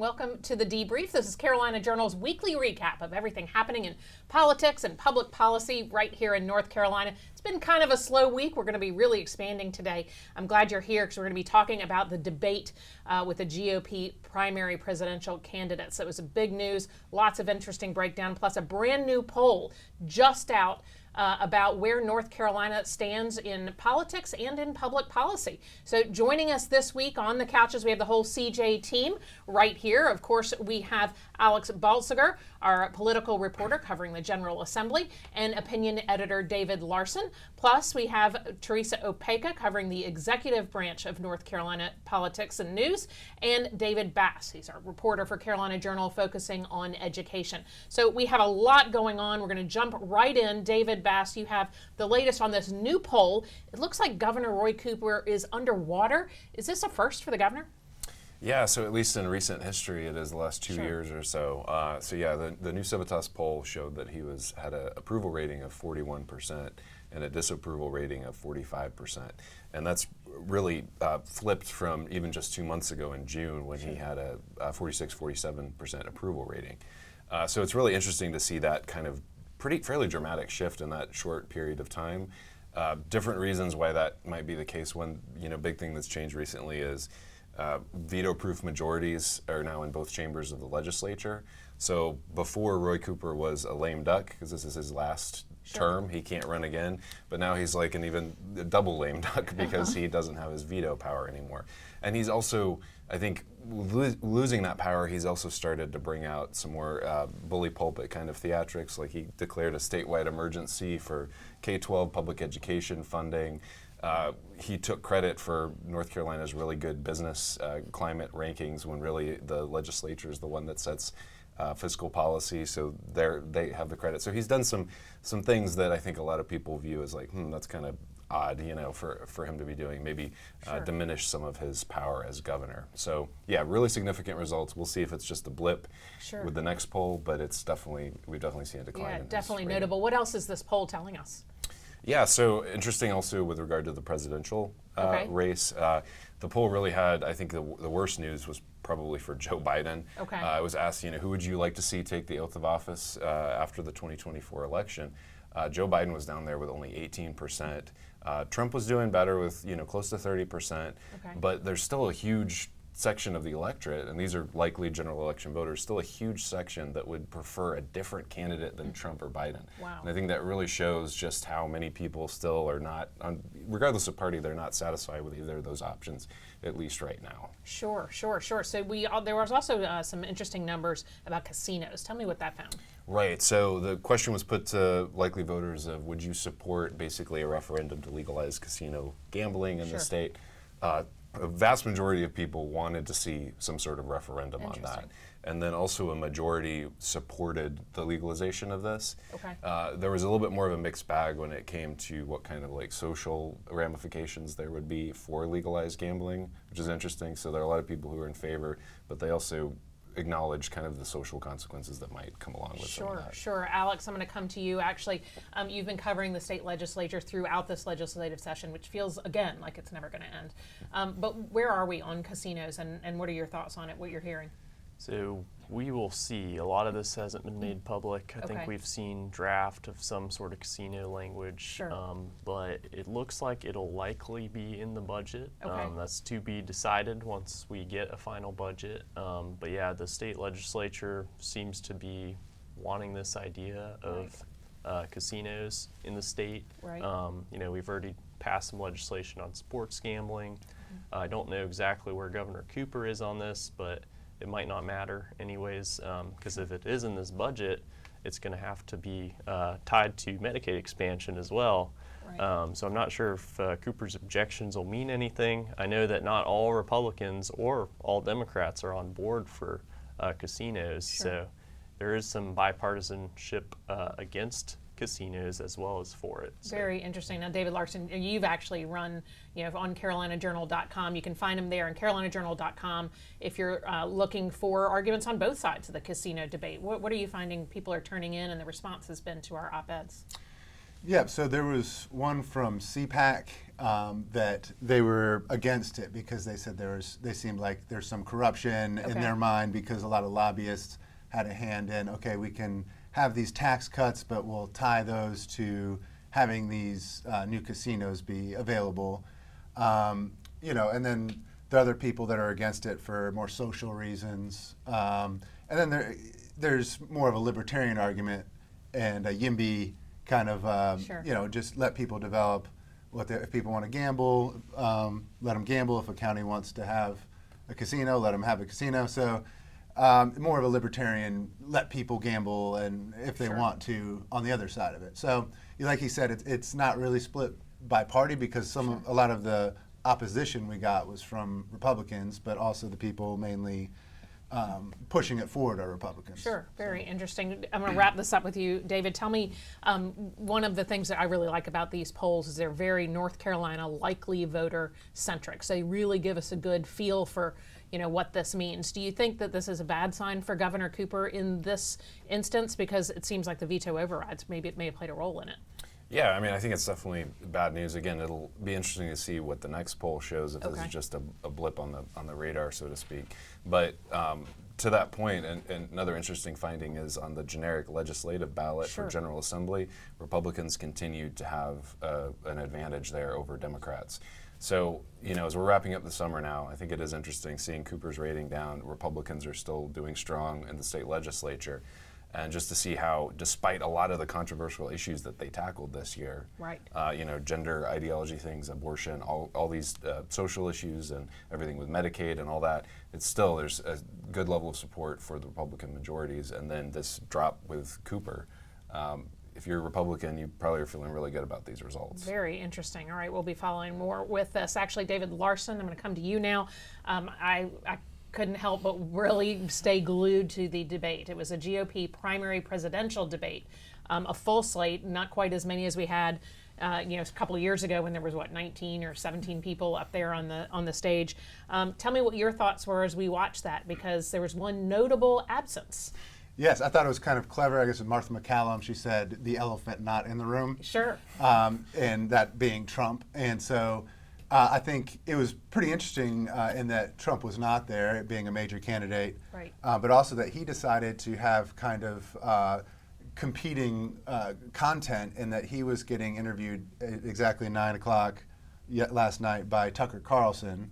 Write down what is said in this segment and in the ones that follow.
welcome to the Debrief. This is Carolina Journal's weekly recap of everything happening in politics and public policy right here in North Carolina. It's been kind of a slow week. We're going to be really expanding today. I'm glad you're here because we're going to be talking about the debate with the GOP primary presidential candidates. It was a big news, lots of interesting breakdown, plus a brand new poll just out about where North Carolina stands in politics and in public policy. So joining us this week on the couches, we have the whole CJ team right here. Of course, we have Alex Baltziger, our political reporter covering the General Assembly, and opinion editor David Larson. Plus, we have Teresa Opeka covering the executive branch of North Carolina politics and news, and David Bass. He's our reporter for Carolina Journal focusing on education. So we have a lot going on. We're going to jump right in. David Bass, you have the latest on this new poll. It looks like Governor Roy Cooper is underwater. Is this a first for the governor? Yeah, so at least in recent history, it is the last 2 years or so. The new Civitas poll showed that he had an approval rating of 41% and a disapproval rating of 45%. And that's really flipped from even just 2 months ago in June when he had a 47% approval rating. So it's really interesting to see that kind of fairly dramatic shift in that short period of time. Different reasons why that might be the case. One big thing that's changed recently is veto-proof majorities are now in both chambers of the legislature. So before, Roy Cooper was a lame duck because this is his last term. He can't run again. But now he's like an even double lame duck because he doesn't have his veto power anymore. And he's also, I think, losing that power, he's also started to bring out some more bully pulpit kind of theatrics. Like he declared a statewide emergency for K-12 public education funding. He took credit for North Carolina's really good business climate rankings when really the legislature is the one that sets fiscal policy, so they have the credit. So he's done some things that I think a lot of people view as like, that's kind of odd, for him to be doing, maybe diminish some of his power as governor. So yeah, really significant results. We'll see if it's just a blip with the next poll, but we've definitely seen a decline. Yeah, in definitely his notable. What else is this poll telling us? Yeah, so interesting also with regard to the presidential race. The poll really had, I think the worst news was probably for Joe Biden. I was asked, who would you like to see take the oath of office after the 2024 election? Joe Biden was down there with only 18%. Trump was doing better with, close to 30%. But there's still a huge section of the electorate, and these are likely general election voters, still a huge section that would prefer a different candidate than Trump or Biden. Wow. And I think that really shows just how many people still are not, regardless of party, they're not satisfied with either of those options, at least right now. Sure. So there was also some interesting numbers about casinos. Tell me what that found. Right, so the question was put to likely voters of would you support basically a referendum to legalize casino gambling in the state? A vast majority of people wanted to see some sort of referendum on that. And then also a majority supported the legalization of this. There was a little bit more of a mixed bag when it came to what kind of like social ramifications there would be for legalized gambling, which is interesting. So there are a lot of people who are in favor, but they also acknowledge kind of the social consequences that might come along with some of that. Sure. Alex, I'm going to come to you. Actually, you've been covering the state legislature throughout this legislative session, which feels, again, like it's never going to end. But where are we on casinos, and what are your thoughts on it, what you're hearing? So we will see. A lot of this hasn't been made public. I think we've seen draft of some sort of casino language, but it looks like it'll likely be in the budget. That's to be decided once we get a final budget. But yeah, the state legislature seems to be wanting this idea of casinos in the state. We've already passed some legislation on sports gambling. I don't know exactly where Governor Cooper is on this, but it might not matter anyways, because if it is in this budget, it's going to have to be tied to Medicaid expansion as well. So I'm not sure if Cooper's objections will mean anything. I know that not all Republicans or all Democrats are on board for casinos, so there is some bipartisanship against casinos as well as for it. So. Very interesting. Now, David Larson, you've actually run, on CarolinaJournal.com. You can find them there on CarolinaJournal.com if you're looking for arguments on both sides of the casino debate. What are you finding people are turning in and the response has been to our op-eds? Yeah, so there was one from CPAC that they were against it because they said they seemed like there's some corruption in their mind because a lot of lobbyists had a hand in, okay, we can have these tax cuts, but we'll tie those to having these new casinos be available. And then the other people that are against it for more social reasons. And then there's more of a libertarian argument and a YIMBY kind of, just let people develop if people want to gamble, let them gamble. If a county wants to have a casino, let them have a casino. So more of a libertarian, let people gamble and if they want to on the other side of it. So like he said, it's not really split by party because a lot of the opposition we got was from Republicans, but also the people mainly pushing it forward are Republicans. Sure, very interesting. I'm going to wrap this up with you, David. Tell me, one of the things that I really like about these polls is they're very North Carolina likely voter centric. So they really give us a good feel for what this means. Do you think that this is a bad sign for Governor Cooper in this instance? Because it seems like the veto overrides, maybe it may have played a role in it. Yeah, I mean, I think it's definitely bad news. Again, it'll be interesting to see what the next poll shows, if this is just a blip on the radar, so to speak. But to that point, and another interesting finding is on the generic legislative ballot for General Assembly, Republicans continued to have an advantage there over Democrats. So, as we're wrapping up the summer now, I think it is interesting seeing Cooper's rating down. Republicans are still doing strong in the state legislature. And just to see how, despite a lot of the controversial issues that they tackled this year, gender ideology things, abortion, all these social issues and everything with Medicaid and all that, there's a good level of support for the Republican majorities. And then this drop with Cooper, if you're a Republican, you probably are feeling really good about these results. Very interesting. All right, we'll be following more with this. Actually, David Larson, I'm going to come to you now. I couldn't help but really stay glued to the debate. It was a GOP primary presidential debate, a full slate, not quite as many as we had a couple of years ago when there was 19 or 17 people up there on the stage. Tell me what your thoughts were as we watched that, because there was one notable absence. Yes, I thought it was kind of clever. I guess with Martha McCallum, she said the elephant not in the room. Sure. And that being Trump. And so I think it was pretty interesting in that Trump was not there, being a major candidate, but also that he decided to have kind of competing content, in that he was getting interviewed at exactly 9 o'clock last night by Tucker Carlson,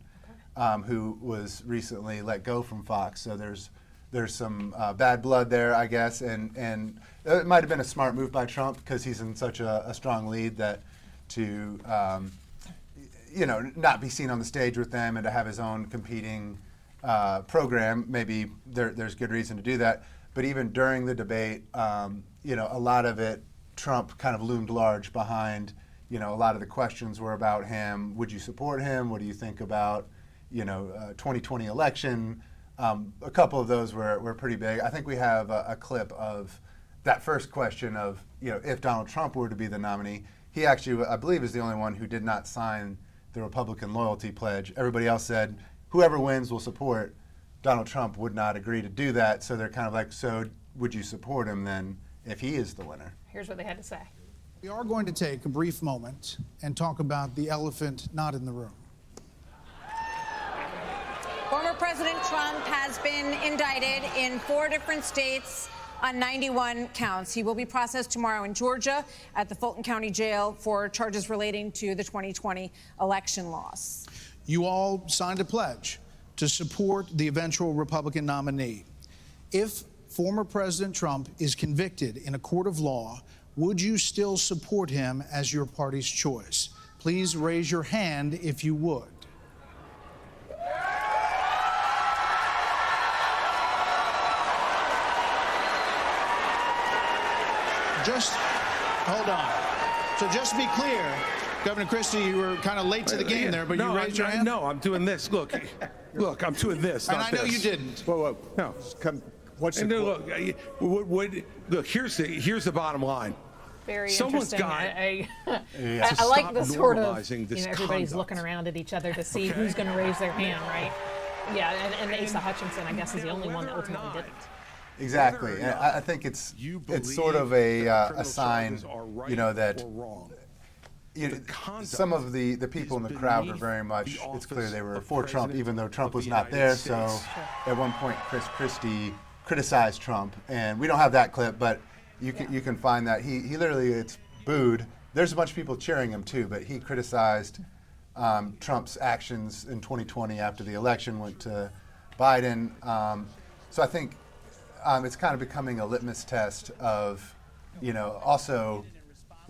who was recently let go from Fox. So there's some bad blood there, I guess, and it might have been a smart move by Trump because he's in such a strong lead that to not be seen on the stage with them and to have his own competing program. Maybe there's good reason to do that. But even during the debate, a lot of it, Trump kind of loomed large behind. A lot of the questions were about him. Would you support him? What do you think about 2020 election? A couple of those were pretty big. I think we have a clip of that first question of, if Donald Trump were to be the nominee. He actually, I believe, is the only one who did not sign the Republican loyalty pledge. Everybody else said, whoever wins will support. Donald Trump would not agree to do that. So they're kind of like, so would you support him then if he is the winner? Here's what they had to say. We are going to take a brief moment and talk about the elephant not in the room. Former President Trump has been indicted in 4 different states on 91 counts. He will be processed tomorrow in Georgia at the Fulton County Jail for charges relating to the 2020 election loss. You all signed a pledge to support the eventual Republican nominee. If former President Trump is convicted in a court of law, would you still support him as your party's choice? Please raise your hand if you would. Just hold on. So just to be clear, Governor Christie, you were kind of late to the game there, but you raised your hand? No, I'm doing this. Look, I'm doing this. And not I know this. you didn't. Whoa. No. What's the Look, here's the bottom line. Very Someone's interesting. got I like the sort of, this everybody's conduct. looking around at each other to see who's going to raise their hand, right? Yeah, and Asa Hutchinson, I guess, is the only one that ultimately didn't. Exactly. Whether or And not I think it's you sort of believe that a criminal sign, charges are right you know, that or wrong. some of the people in the crowd were very much, it's clear they were for Trump, even though Trump was not there. So at one point, Chris Christie criticized Trump. And we don't have that clip, but you can find that. He literally, it's booed. There's a bunch of people cheering him too, but he criticized Trump's actions in 2020 after the election went to Biden. So I think it's kind of becoming a litmus test of, also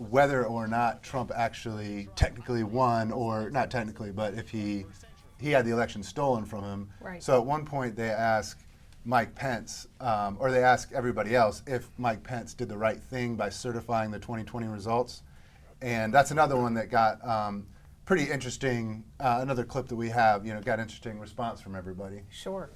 whether or not Trump actually technically won, or not technically, but if he had the election stolen from him. Right. So at one point they asked Mike Pence, or they asked everybody else if Mike Pence did the right thing by certifying the 2020 results. And that's another one that got pretty interesting, another clip that we have, got interesting response from everybody. Sure.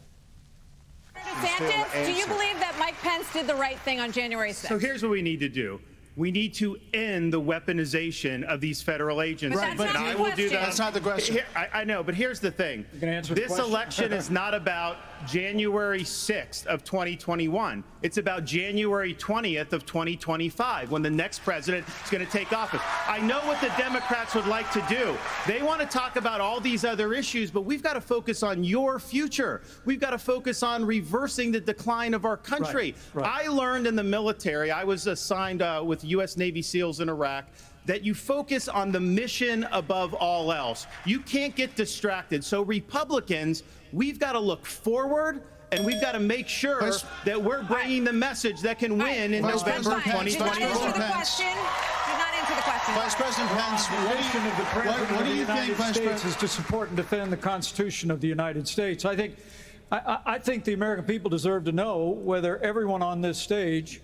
DeSantis, do you believe that Mike Pence did the right thing on January 6th? So here's what we need to do. We need to end the weaponization of these federal agencies. But that's not and the I will do question. that. That's not the question. I know, but here's the thing. gonna answer the This question? election is not about January 6th of 2021. It's about January 20th of 2025, when the next president is going to take office. I know what the Democrats would like to do. They want to talk about all these other issues, but we've got to focus on your future. We've got to focus on reversing the decline of our country. Right. I learned in the military, I was assigned with U.S. Navy SEALs in Iraq, that you focus on the mission above all else. You can't get distracted. So Republicans, we've got to look forward, and we've got to make sure that we're bringing the message that can win in Vice November President Pence, 2024. Did not answer the question. Did not answer the question. Vice President Pence, The mission of the President what of do the you United think, Vice States President? is to support and defend the Constitution of the United States. I think the American people deserve to know whether everyone on this stage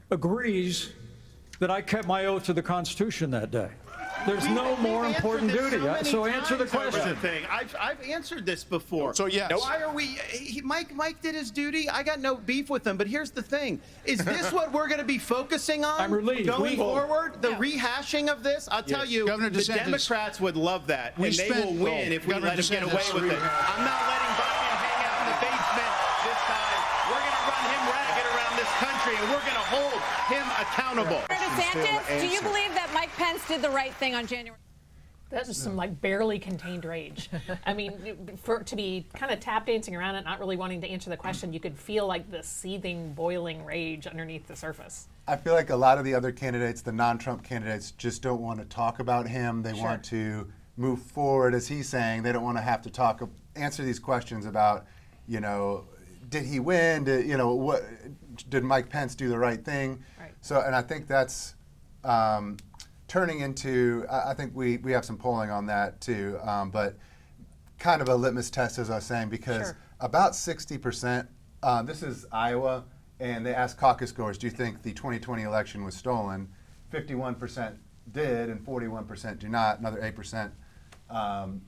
agrees that I kept my oath to the Constitution that day. There's no more important duty. So answer the question. I've answered this before. So yes. Why are we? Mike did his duty. I got no beef with him. But here's the thing: is this what we're going to be focusing on? I'm relieved. Going forward. The rehashing of this. I'll tell you, Governor the DeSantis, Democrats would love that, and they will win if we Governor let him get away DeSantis, with it. I'm not letting Biden hang out in the basement this time. We're going to run him ragged around this country, and we're going to hold him accountable. DeSantis, do you believe that Mike Pence did the right thing on January? That is some barely contained rage. I mean, to be kind of tap dancing around it, not really wanting to answer the question, you could feel like the seething, boiling rage underneath the surface. I feel like a lot of the other candidates, the non-Trump candidates, just don't want to talk about him. They want to move forward, as he's saying. They don't want to have to answer these questions about, did he win? Did Mike Pence do the right thing? Right. So, and I think that's turning into, I think we have some polling on that too, but kind of a litmus test, as I was saying, because about 60%, this is Iowa, and they asked caucus goers, do you think the 2020 election was stolen? 51% did, and 41% do not. Another 8%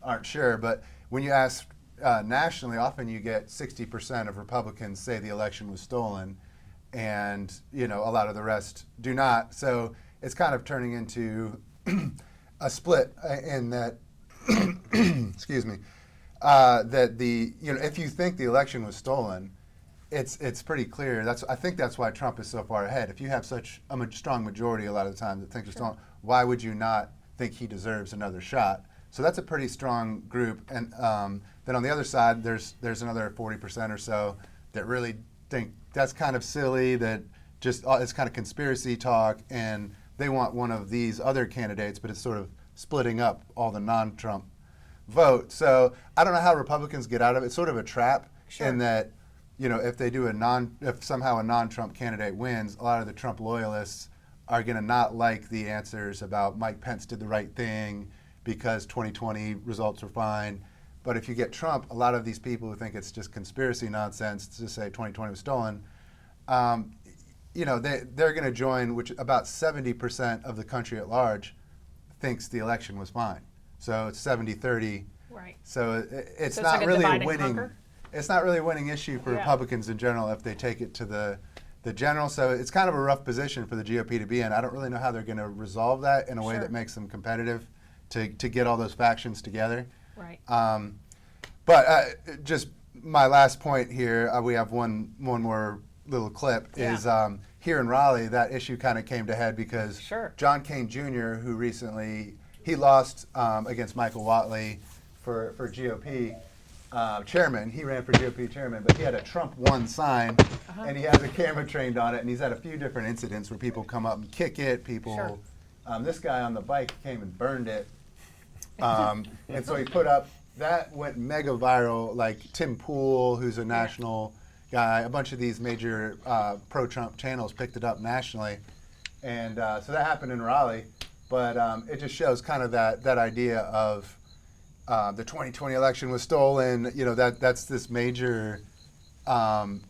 aren't sure. But when you ask nationally, often you get 60% of Republicans say the election was stolen, and a lot of the rest do not. So it's kind of turning into a split in that, excuse me, that if you think the election was stolen, it's pretty clear. I think that's why Trump is so far ahead. If you have such a strong majority a lot of the time that thinks it's stolen, why would you not think he deserves another shot? So that's a pretty strong group. And then on the other side, there's another 40% or so that really think that's kind of silly, that just it's kind of conspiracy talk, and they want one of these other candidates, but it's sort of splitting up all the non-Trump vote. So I don't know how Republicans get out of it. It's sort of a trap in that, if they do if somehow a non-Trump candidate wins, a lot of the Trump loyalists are going to not like the answers about Mike Pence did the right thing because 2020 results were fine. But if you get Trump, a lot of these people who think it's just conspiracy nonsense to say 2020 was stolen, they're going to join, which about 70% of the country at large thinks the election was fine. So it's 70-30. Right. So it's So not like really a divide and winning. conquer? It's not really a winning issue for Republicans in general if they take it to the general. So it's kind of a rough position for the GOP to be in. I don't really know how they're going to resolve that in a way that makes them competitive to get all those factions together. Right. But just my last point here, we have one more little clip is here in Raleigh, that issue kind of came to head because John Kane Jr., who recently he lost against Michael Whatley for GOP chairman. He ran for GOP chairman, but he had a Trump won sign, and he has a camera trained on it, and he's had a few different incidents where people come up and kick it. People, this guy on the bike came and burned it, and so he put up. That went mega viral. Like Tim Pool, who's a national guy, a bunch of these major pro-Trump channels picked it up nationally, and so that happened in Raleigh. But it just shows kind of that idea of the 2020 election was stolen. You know, that's this major kind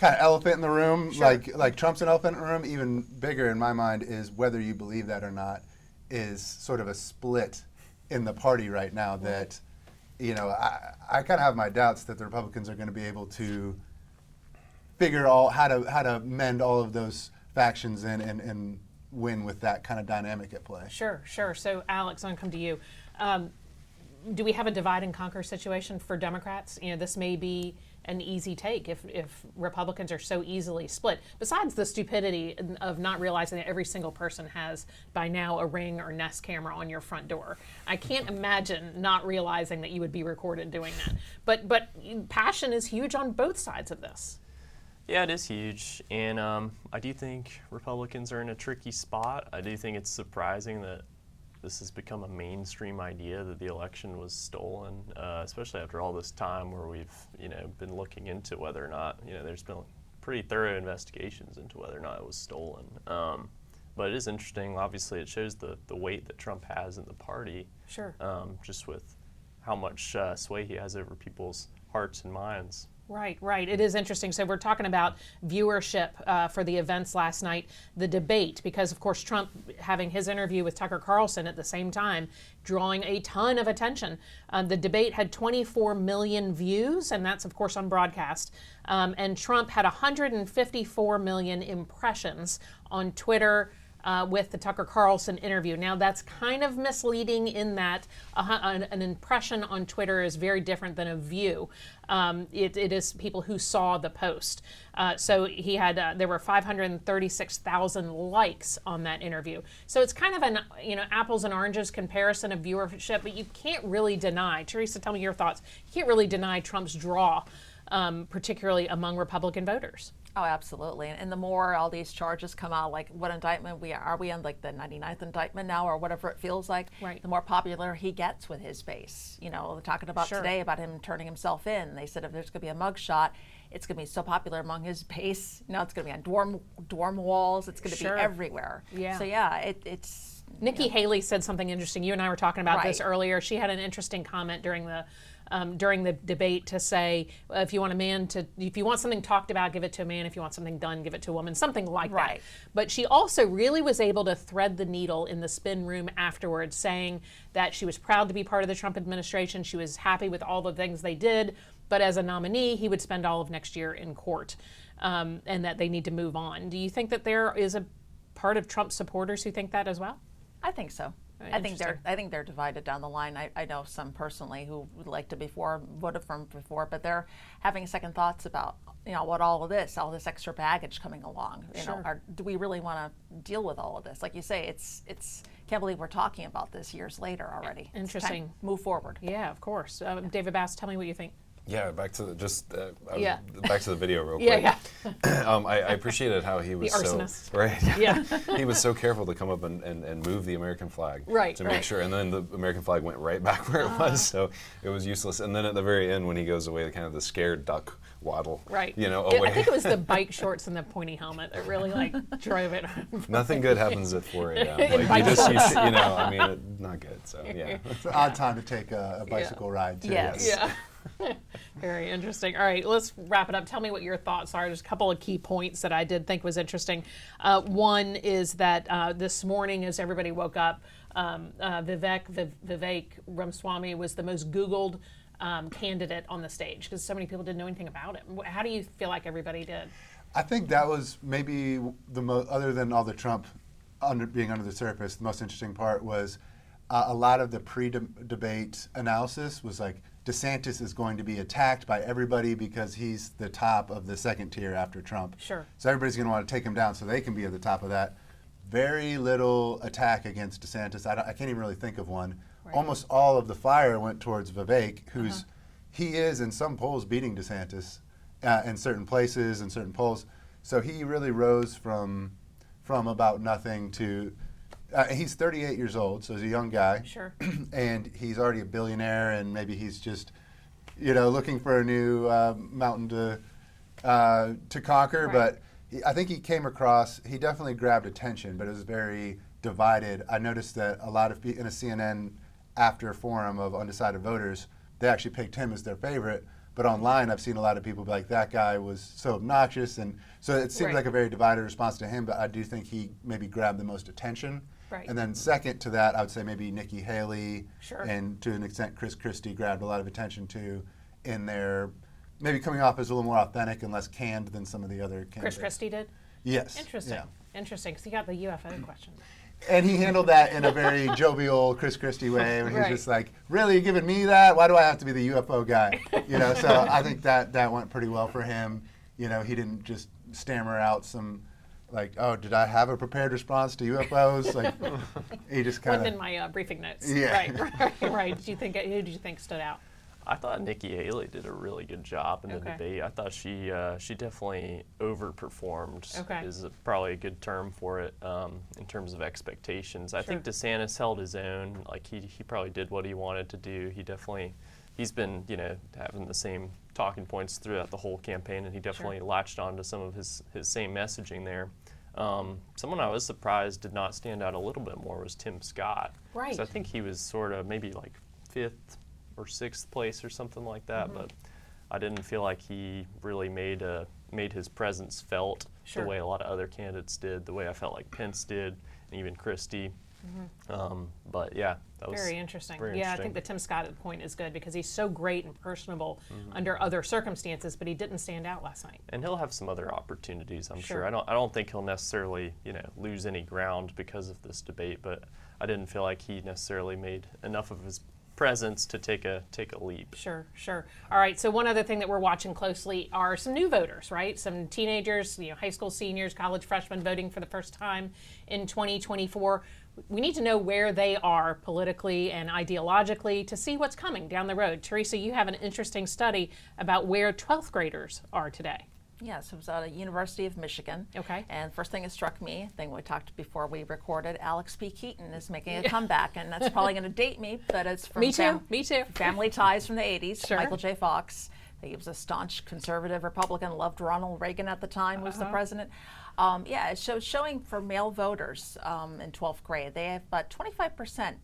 of elephant in the room. Like Trump's an elephant in the room. Even bigger in my mind is whether you believe that or not is sort of a split in the party right now that. You know, I kind of have my doubts that the Republicans are going to be able to figure out how to mend all of those factions and win with that kind of dynamic at play. Sure. So, Alex, I'm going to come to you. Do we have a divide and conquer situation for Democrats? You know, this may be an easy take if Republicans are so easily split. Besides the stupidity of not realizing that every single person has by now a Ring or Nest camera on your front door. I can't imagine not realizing that you would be recorded doing that. But passion is huge on both sides of this. Yeah, it is huge, and I do think Republicans are in a tricky spot. I do think it's surprising that this has become a mainstream idea that the election was stolen, especially after all this time where we've, been looking into whether or not, there's been pretty thorough investigations into whether or not it was stolen. But it is interesting. Obviously, it shows the weight that Trump has in the party. Sure. Just with how much sway he has over people's hearts and minds. Right. It is interesting. So we're talking about viewership for the events last night, the debate, because of course Trump having his interview with Tucker Carlson at the same time, drawing a ton of attention. The debate had 24 million views, and that's of course on broadcast. And Trump had 154 million impressions on Twitter with the Tucker Carlson interview. Now, that's kind of misleading in that an impression on Twitter is very different than a view. It is people who saw the post. So he had there were 536,000 likes on that interview. So it's kind of an apples and oranges comparison of viewership, but you can't really deny. Teresa, tell me your thoughts. You can't really deny Trump's draw, particularly among Republican voters. Oh, absolutely. And the more all these charges come out, like what indictment are we on, like the 99th indictment now or whatever it feels like, the more popular he gets with his base. They're talking about today about him turning himself in. They said if there's going to be a mugshot, it's going to be so popular among his base. It's going to be on dorm walls. It's going to be everywhere. Yeah. So, yeah, it's... Nikki Haley said something interesting. You and I were talking about this earlier. She had an interesting comment during the debate to say, if you want something talked about, give it to a man. If you want something done, give it to a woman. Something like that. But she also really was able to thread the needle in the spin room afterwards, saying that she was proud to be part of the Trump administration. She was happy with all the things they did. But as a nominee, he would spend all of next year in court, and that they need to move on. Do you think that there is a part of Trump supporters who think that as well? I think so. I think they're divided down the line. I know some personally who would like to voted for him before, but they're having second thoughts about what all this extra baggage coming along. Do we really want to deal with all of this? Like you say, it's can't believe we're talking about this years later already. Interesting. Move forward. Yeah, of course. David Bass, tell me what you think. Yeah, back to back to the video real quick. I appreciated how he was the arsonist. He was so careful to come up and move the American flag to make sure, and then the American flag went right back where it was, so it was useless. And then at the very end, when he goes away, kind of the scared duck waddle, away. I think it was the bike shorts and the pointy helmet that really drove it. Nothing good happens at 4 a.m. Not good. So yeah, it's an odd time to take a bicycle ride too. Yes. Yeah. Very interesting. All right, let's wrap it up. Tell me what your thoughts are. There's a couple of key points that I did think was interesting. One is that this morning, as everybody woke up, Vivek Ramaswamy was the most Googled candidate on the stage because so many people didn't know anything about him. How do you feel like everybody did? I think that was maybe the most, other than all the Trump being under the surface, the most interesting part was a lot of the pre-debate analysis was like, DeSantis is going to be attacked by everybody because he's the top of the second tier after Trump. Sure. So everybody's going to want to take him down so they can be at the top of that. Very little attack against DeSantis. I can't even really think of one. Right. Almost all of the fire went towards Vivek, who's he is in some polls beating DeSantis in certain places and certain polls. So he really rose from about nothing to. He's 38 years old, so he's a young guy. Sure. And he's already a billionaire, and maybe he's just, looking for a new mountain to conquer. Right. But I think he came across. He definitely grabbed attention, but it was very divided. I noticed that a lot of people in a CNN after forum of undecided voters, they actually picked him as their favorite. But online, I've seen a lot of people be like, that guy was so obnoxious. And so it seems like a very divided response to him, but I do think he maybe grabbed the most attention. Right. And then second to that, I would say maybe Nikki Haley Sure. and to an extent Chris Christie grabbed a lot of attention too in their maybe coming off as a little more authentic and less canned than some of the other candidates. Chris Christie did? Yes. Interesting. Yeah. Interesting, because he got the UFO question. And he handled that in a very jovial Chris Christie way. When he was Right. just like, really, you're giving me that? Why do I have to be the UFO guy? So I think that went pretty well for him. He didn't just stammer out some, like, oh, did I have a prepared response to UFOs? Like, he just kind Wasn't of. in my briefing notes. Yeah. Right. Who did you think stood out? I thought Nikki Haley did a really good job in the debate. I thought she definitely overperformed. Okay. Is probably a good term for it in terms of expectations. I think DeSantis held his own. Like he probably did what he wanted to do. He's been having the same talking points throughout the whole campaign, and he definitely latched on to some of his same messaging there. Someone I was surprised did not stand out a little bit more was Tim Scott. Right. So I think he was sort of maybe like 5th or 6th place or something like that, but I didn't feel like he really made his presence felt the way a lot of other candidates did, the way I felt like Pence did, and even Christie. But yeah, that was very interesting. Very I interesting. think the Tim Scott point is good because he's so great and personable under other circumstances, but he didn't stand out last night. And he'll have some other opportunities, I'm sure. I don't think he'll necessarily lose any ground because of this debate, but I didn't feel like he necessarily made enough of his presence to take a leap. Sure. All right, so one other thing that we're watching closely are some new voters, right? Some teenagers, high school seniors, college freshmen voting for the first time in 2024. We need to know where they are politically and ideologically to see what's coming down the road. Teresa, you have an interesting study about where 12th graders are today. Yes, it was at the University of Michigan. Okay. And first thing that struck me, thing we talked before we recorded, Alex P. Keaton is making a comeback, and that's probably going to date me, but it's from Me too. Family Ties from the 80s. Sure. Michael J. Fox. He was a staunch conservative Republican, loved Ronald Reagan at the time, was the president. It shows showing for male voters in 12th grade, they have about 25%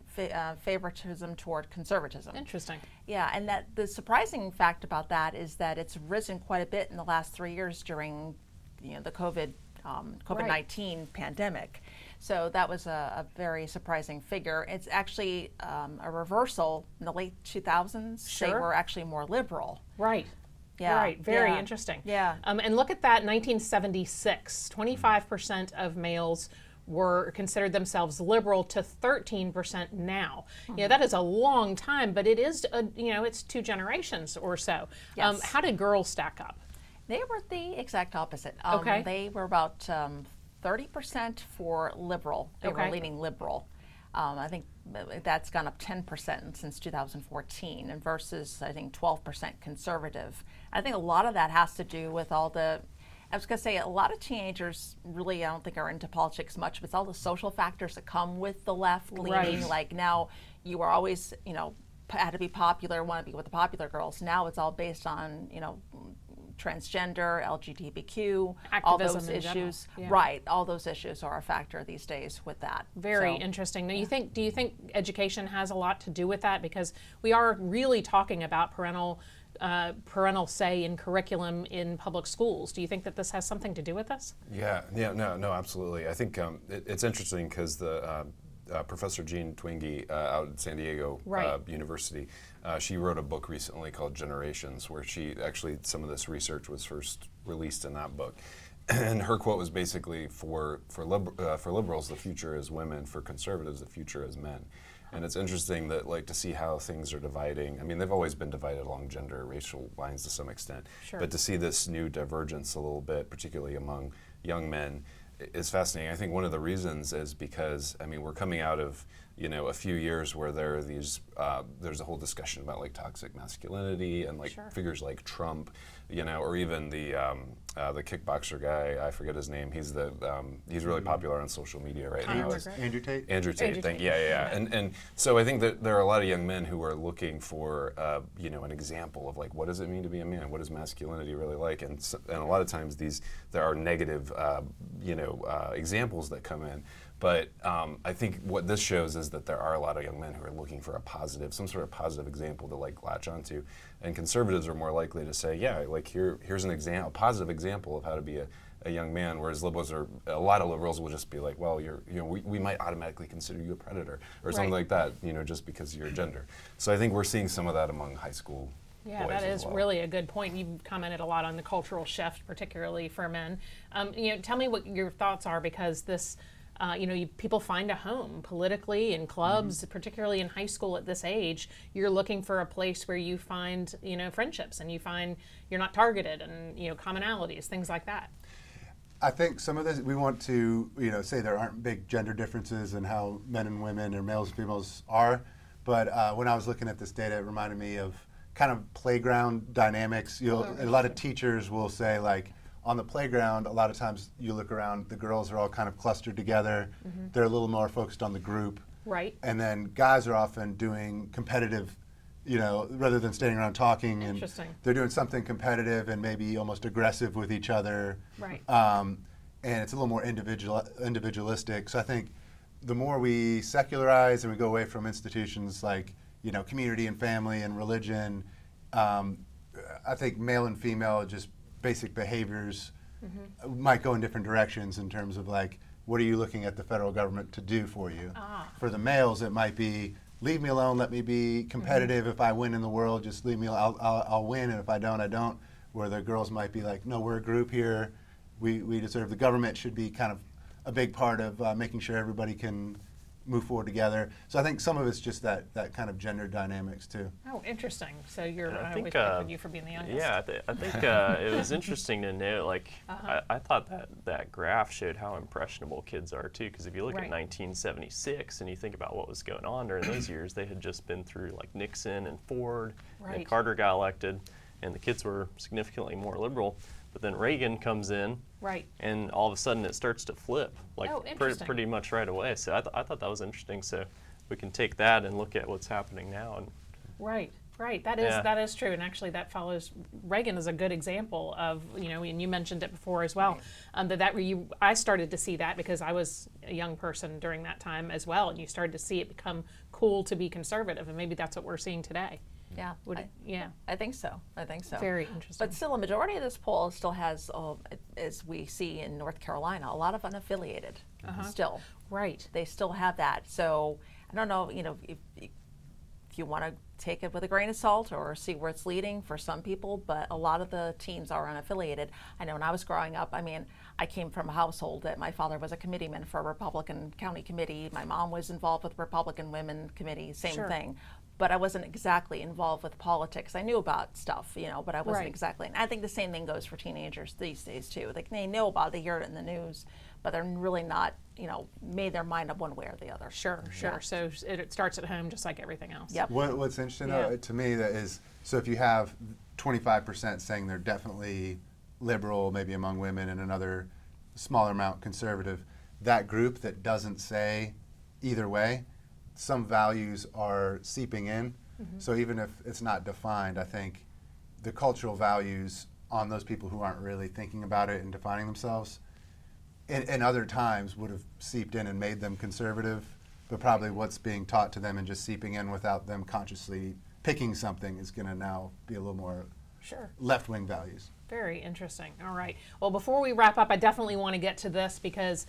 favoritism toward conservatism. Interesting. Yeah, and that the surprising fact about that is that it's risen quite a bit in the last 3 years during the COVID-19 pandemic. So that was a very surprising figure. It's actually a reversal in the late 2000s. They were actually more liberal. Right. Yeah. Right. Very interesting. Yeah. And look at that, 1976, 25% of males were considered themselves liberal to 13% now. That is a long time, but it is, it's 2 generations or so. Yes. How did girls stack up? They were the exact opposite. Okay. They were about 30% for liberal. They were leaning liberal. I think that's gone up 10% since 2014, and versus, I think, 12% conservative. I think a lot of that has to do with all the, I was going to say, a lot of teenagers really, I don't think, are into politics much, but it's all the social factors that come with the left leaning. Like now, you are always, had to be popular, want to be with the popular girls. Now it's all based on, transgender, LGBTQ, all those issues. Right, all those issues are a factor these days with that. Very interesting. Now, do you think education has a lot to do with that? Because we are really talking about parental say in curriculum in public schools. Do you think that this has something to do with this? No, absolutely. I think it's interesting because the Professor Jean Twenge out at San Diego University, she wrote a book recently called Generations, where some of this research was first released in that book. And her quote was basically, for liberals, the future is women. For conservatives, the future is men. And it's interesting that, like, to see how things are dividing. I mean, they've always been divided along gender, racial lines to some extent. Sure. But to see this new divergence a little bit, particularly among young men, is fascinating. I think one of the reasons is because, I mean, we're coming out of, you know, a few years where there are these, there's a whole discussion about like toxic masculinity and like Sure. figures like Trump, you know, or even the kickboxer guy, I forget his name. He's he's really popular on social media right now. Andrew Tate? Andrew Tate, thank you. Yeah. And so I think that there are a lot of young men who are looking for, you know, an example of like, what does it mean to be a man? What is masculinity really like? And a lot of times there are negative, you know, examples that come in. But I think what this shows is that there are a lot of young men who are looking for some sort of positive example to like latch onto. And conservatives are more likely to say, yeah, like here's a positive example of how to be a young man, whereas a lot of liberals will just be like, well, we might automatically consider you a predator or something like that, you know, just because of your gender. So I think we're seeing some of that among high school Yeah, boys that as is well. really a good point. You've commented a lot on the cultural shift, particularly for men. You know, tell me what your thoughts are, because this, you know, people find a home politically in clubs, particularly in high school at this age. You're looking for a place where you find, you know, friendships, and you find you're not targeted, and, you know, commonalities, things like that. I think some of this, we want to, you know, say there aren't big gender differences in how men and women or males and females are. But when I was looking at this data, it reminded me of kind of playground dynamics. A lot of teachers will say, like, on the playground, a lot of times you look around, the girls are all kind of clustered together. They're a little more focused on the group. Right. And then guys are often doing competitive, you know, rather than standing around talking. Interesting. And they're doing something competitive and maybe almost aggressive with each other. Right. And it's a little more individualistic. So I think the more we secularize and we go away from institutions like, you know, community and family and religion, I think male and female, just basic behaviors might go in different directions in terms of, like, what are you looking at the federal government to do for you? For the males, it might be, leave me alone, let me be competitive. If I win in the world, just leave me, I'll win, and if I don't, I don't. Where the girls might be like, no, we're a group here. We deserve, the government should be kind of a big part of making sure everybody can move forward together. So I think some of it's just that kind of gender dynamics too. Oh, interesting. So you're, I I think, always pick on you for being the youngest. Yeah, I think it was interesting to note, like, I thought that graph showed how impressionable kids are too, because if you look at 1976 and you think about what was going on during those years, they had just been through like Nixon and Ford, and Carter got elected, and the kids were significantly more liberal. But then Reagan comes in, and all of a sudden it starts to flip, like pretty much right away. So I thought that was interesting. So we can take that and look at what's happening now. And Right. That is true. And actually, that follows. Reagan is a good example of, you know, and you mentioned it before as well. I started to see that because I was a young person during that time as well, and you started to see it become cool to be conservative, and maybe that's what we're seeing today. Yeah. I think so. Very interesting. But still, a majority of this poll still has, as we see in North Carolina, a lot of unaffiliated still. Right. They still have that. So I don't know, you know, if you want to take it with a grain of salt or see where it's leading for some people, but a lot of the teens are unaffiliated. I know when I was growing up, I mean, I came from a household that my father was a committeeman for a Republican county committee. My mom was involved with Republican Women Committee, same thing. But I wasn't exactly involved with politics. I knew about stuff, you know, but I wasn't exactly. And I think the same thing goes for teenagers these days too. Like, they know about it, they hear it in the news, but they're really not, you know, made their mind up one way or the other. Sure. So it starts at home just like everything else. Yep. What's interesting though, to me, that is, so if you have 25% saying they're definitely liberal, maybe among women, and another smaller amount conservative, that group that doesn't say either way, some values are seeping in. So even if it's not defined, I think the cultural values on those people who aren't really thinking about it and defining themselves in other times would have seeped in and made them conservative, but probably what's being taught to them and just seeping in without them consciously picking something is going to now be a little more left-wing values. Very interesting. All right. Well, before we wrap up, I definitely want to get to this because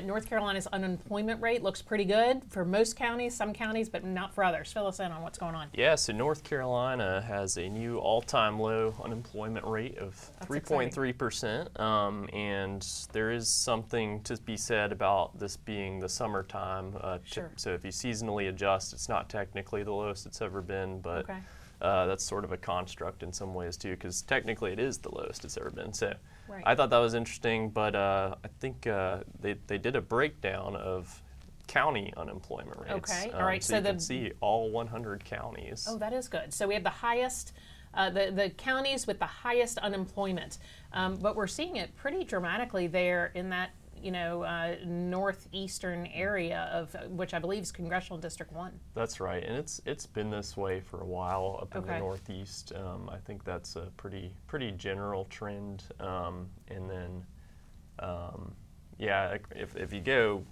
North Carolina's unemployment rate looks pretty good for most counties, some counties, but not for others. Fill us in on what's going on. Yeah, so North Carolina has a new all-time low unemployment rate of 3.3%, and there is something to be said about this being the summertime. Sure. So if you seasonally adjust, it's not technically the lowest it's ever been, but that's sort of a construct in some ways too, because technically it is the lowest it's ever been. So I thought that was interesting, but I think they did a breakdown of county unemployment rates. Okay, all right. So you can see all 100 counties. Oh, that is good. So we have the highest, the counties with the highest unemployment, but we're seeing it pretty dramatically there in that northeastern area of which I believe is Congressional District 1. That's right, and it's been this way for a while up in the Northeast. I think that's a pretty general trend. And then, if you go,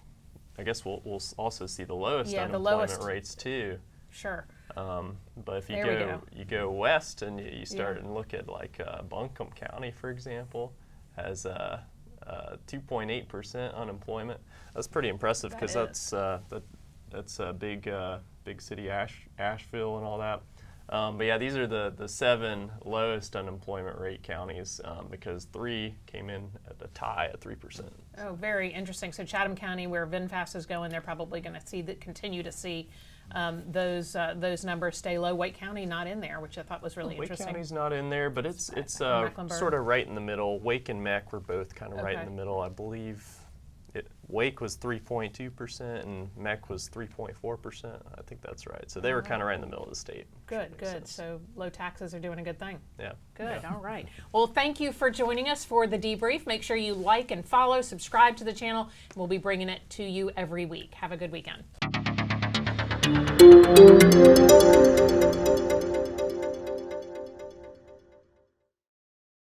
I guess we'll also see the lowest unemployment rates too. Sure. But if you go west and you start and look at like Buncombe County, for example, has 2.8% unemployment. That's pretty impressive because that's a big city, Asheville and all that. But yeah, these are the 7 lowest unemployment rate counties because 3 came in at a tie at 3%. Oh, very interesting. So Chatham County, where VinFast is going, they're probably going to continue to see those numbers stay low. White County not in there, which I thought was really interesting. White County's not in there, but it's sort of right in the middle. Wake and Meck were both kind of right in the middle. I believe Wake was 3.2% and Meck was 3.4%. I think that's right. So they were kind of right in the middle of the state. Good. So low taxes are doing a good thing. Yeah. Good. Yeah. All right. Well, thank you for joining us for the debrief. Make sure you like and follow, subscribe to the channel. We'll be bringing it to you every week. Have a good weekend.